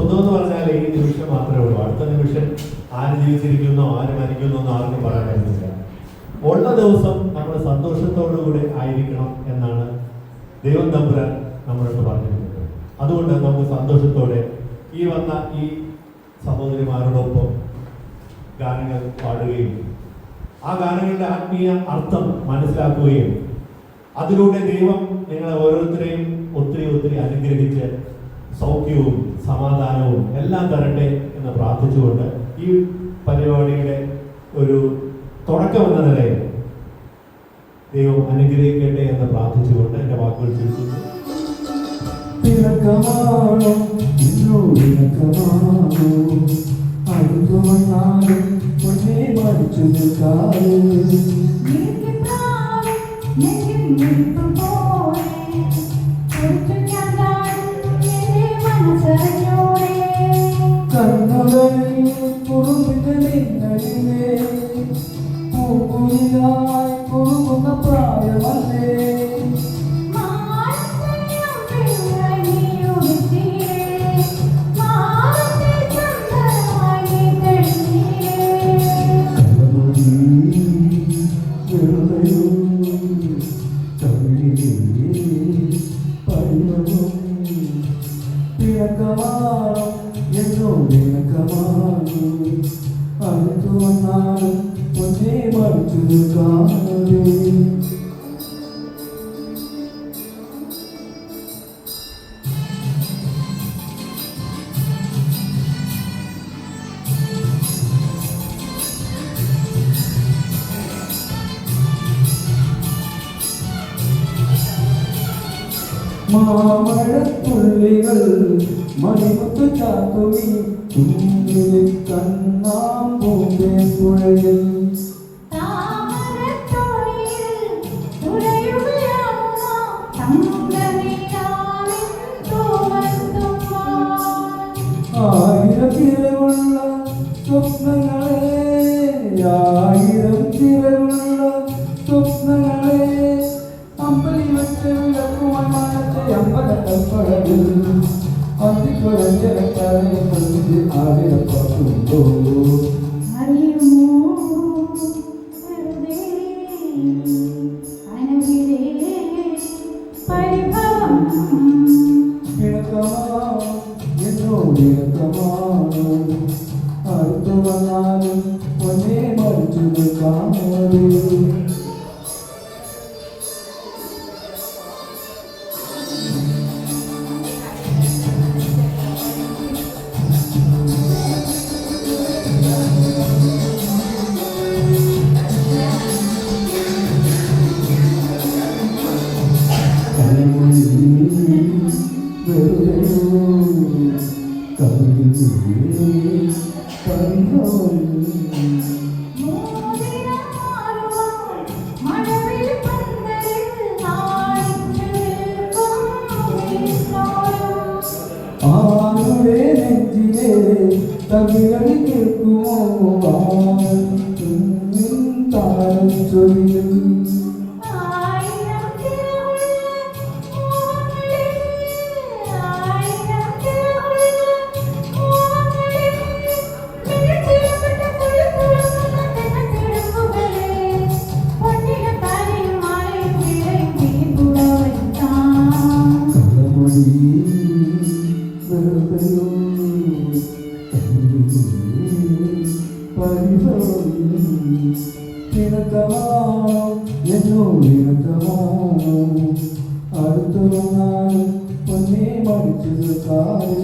സ്വന്തം എന്ന് പറഞ്ഞാൽ ഈ നിമിഷം മാത്രമേ ഉള്ളൂ. അടുത്ത നിമിഷം ആര് ജീവിച്ചിരിക്കുന്നോ ആര് മരിക്കുന്നോ എന്ന് ആർക്കും പറയാൻ കഴിയില്ല. ഉള്ള ദിവസം നമ്മൾ സന്തോഷത്തോടുകൂടി ആയിരിക്കണം എന്നാണ് ദൈവം തമ്പുരാൻ നമ്മളോട് പറഞ്ഞിരിക്കുന്നത്. അതുകൊണ്ട് നമുക്ക് സന്തോഷത്തോടെ ഈ വന്ന ഈ സഹോദരിമാരോടൊപ്പം ഗാനങ്ങൾ പാടുകയും ആ ഗാനങ്ങളുടെ ആത്മീയ അർത്ഥം മനസ്സിലാക്കുകയും അതിലൂടെ ദൈവം നിങ്ങളെ ഓരോരുത്തരെയും ഒത്തിരി ഒത്തിരി അനുഗ്രഹിച്ച് സൗഖ്യവും സമാധാനവും എല്ലാം തരട്ടെ എന്ന് പ്രാർത്ഥിച്ചുകൊണ്ട് ഈ പരിപാടിയുടെ ഒരു തുടക്കമെന്ന നിലയിൽ ദൈവം അനുഗ്രഹിക്കട്ടെ എന്ന് പ്രാർത്ഥിച്ചുകൊണ്ട് എൻ്റെ വാക്കുകൾ ചുരുക്കുന്നു. മാമഴത്തുള്ളികൾ മണിമുത്തു ചാത്തുമി തുമ്പിൽ കണ്ണാം പൂമ്പേ പുഴയിൽ ആയിരം ചിറകുള്ള സ്വപ്നങ്ങളെ ആയിരം ചിറകുള്ള സ്വപ്നങ്ങളെ അമ്പലി വെച്ച വിളക്കുമായി മാനത്തെ അമ്പലപ്പടവിൽ അതിക്കുറഞ്ഞിറക്കാതെ ആയിരപ്പുണ്ടോ അടുത്തു വന്നാലും ഒന്നേ മരിച്ചു കാണുന്നത് ആരുടെ നെഞ്ചിലെ തകിലടി കേൾക്കുമോ താരം ചൊരിയും അടുത്തു വന്നാലും ഒന്നേ മരിച്ചു കാലേ